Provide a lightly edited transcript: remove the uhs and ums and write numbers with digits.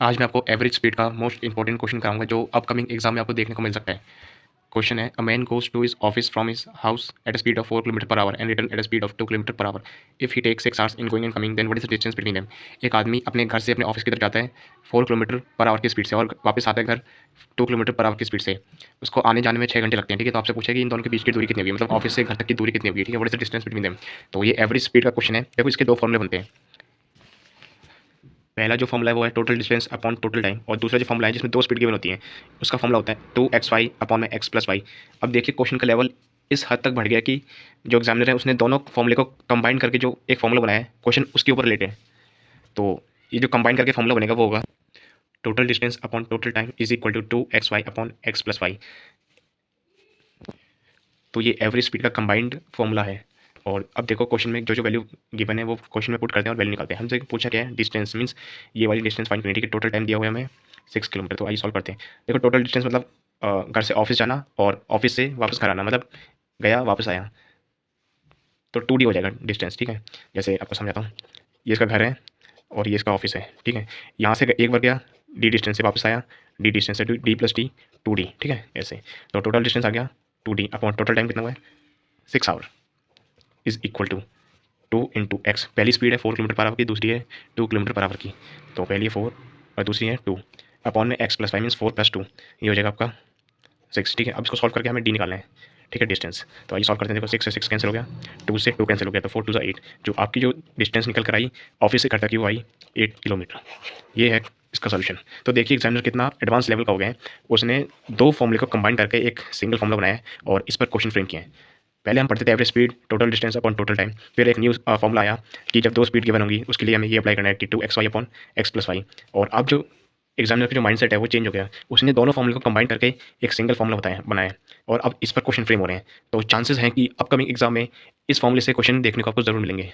आज मैं आपको एवरेज स्पीड का मोस्ट इंपॉर्टेंट क्वेश्चन कराऊंगा जो अपकमिंग एग्जाम में आपको देखने को मिल सकता है। क्वेश्चन है, a man goes to his office from his house at a speed of 4 kilometre per hour and return at a speed of 2 kilometre per hour. If he takes 6 hours in going and coming then what is the distance between them. एक आदमी अपने घर से अपने office की तरफ जाता है 4 किलोमीटर पर आवर की स्पीड से और वापस आता है घर 2 किलोमीटर पर आवर की स्पीड से। उसको आने जाने में 6 घंटे लगते हैं। ठीक है, तो आपसे पूछा कि इन दोनों के बीच की दूरी कितनी होगी, मतलब ऑफिस से घर तक की दूरी कितनी होगी। ठीक है, what is the distance between them. तो ये एवरेज स्पीड का क्वेश्चन है। देखो, इसके दो फॉर्मूले बनते हैं। पहला जो फॉर्मूला है वो है total distance upon total time, और दूसरा जो फॉर्मूला है जिसमें दो स्पीड गिवन होती है उसका फॉर्मूला होता है 2xy अपॉन में x प्लस वाई। अब देखिए क्वेश्चन का लेवल इस हद तक बढ़ गया कि जो एग्जामिनर है उसने दोनों फॉर्मूले को कंबाइन करके जो एक फॉर्मूला बनाया है क्वेश्चन उसके ऊपर रिलेटेड। तो ये जो कंबाइन करके फॉर्मूला बनेगा वो होगा total distance upon total time is equal to 2xy upon x plus y. तो ये एवरेज स्पीड का कंबाइंड फॉर्मूला है। और अब देखो क्वेश्चन में जो जो वैल्यू गिवन है वो क्वेश्चन में पुट करते हैं और वैल्यू निकालते हैं। हमसे पूछा क्या है, डिस्टेंस मींस ये वाली डिस्टेंस फाइंड करनी है। ठीक है, टोटल टाइम दिया हुआ है हमें 6 किलोमीटर। तो आइए सॉल्व करते हैं। देखो टोटल डिस्टेंस मतलब घर से ऑफिस जाना और ऑफिस से वापस घर आना, मतलब गया वापस आया, तो 2D हो जाएगा डिस्टेंस। ठीक है, जैसे आपको समझाता हूँ। ये इसका घर है और ये इसका ऑफिस है। ठीक है, यहाँ से एक बार गया D डिस्टेंस से वापस आया, D डिस्टेंस से D प्लस D 2D। ठीक है, ऐसे तो टोटल डिस्टेंस आ गया 2D अपॉन टोटल टाइम कितना हुआ है 6 hour is equal to 2 into x. पहली स्पीड है 4 किलोमीटर पर आवर की, दूसरी है 2 किलोमीटर पर आवर की। तो पहली है 4 और दूसरी है 2 अपॉन में x plus y means 4 plus 2, ये हो जाएगा आपका 6। ठीक है, अब इसको सॉल्व करके हमें डी निकालना है। ठीक है, डिस्टेंस तो आइए सॉल्व करते हैं। देखो 6 से 6 कैंसिल हो गया, 2 से 2 कैंसिल हो गया, तो 4 2 8। जो आपकी जो डिस्टेंस निकल कर आई ऑफिस से घर तक की वो आई 8 किलोमीटर। ये है इसका सोल्यूशन। तो देखिए एग्जामिनर कितना एडवांस लेवल का हो गया है, उसने दो फॉर्मूले को कंबाइन करके एक सिंगल फॉर्मूला बनाया है और इस पर क्वेश्चन फ्रेम किया है। पहले हम पढ़ते थे average speed, total distance upon total time. फिर एक न्यू फॉर्मूला आया कि जब दो स्पीड गिवन होंगी उसके लिए हमें ये अप्लाई करना है कि 2xy upon x plus Y. और अब जो एग्जामिनर का जो माइंडसेट है वो चेंज हो गया, उसने दोनों फॉर्मूले को कंबाइन करके एक सिंगल फॉर्मूला बनाया और अब इस पर क्वेश्चन फ्रेम हो रहे हैं। तो चांसेस हैं कि अपकमिंग एग्जाम में इस फॉर्मूले से क्वेश्चन देखने को आपको जरूर मिलेंगे।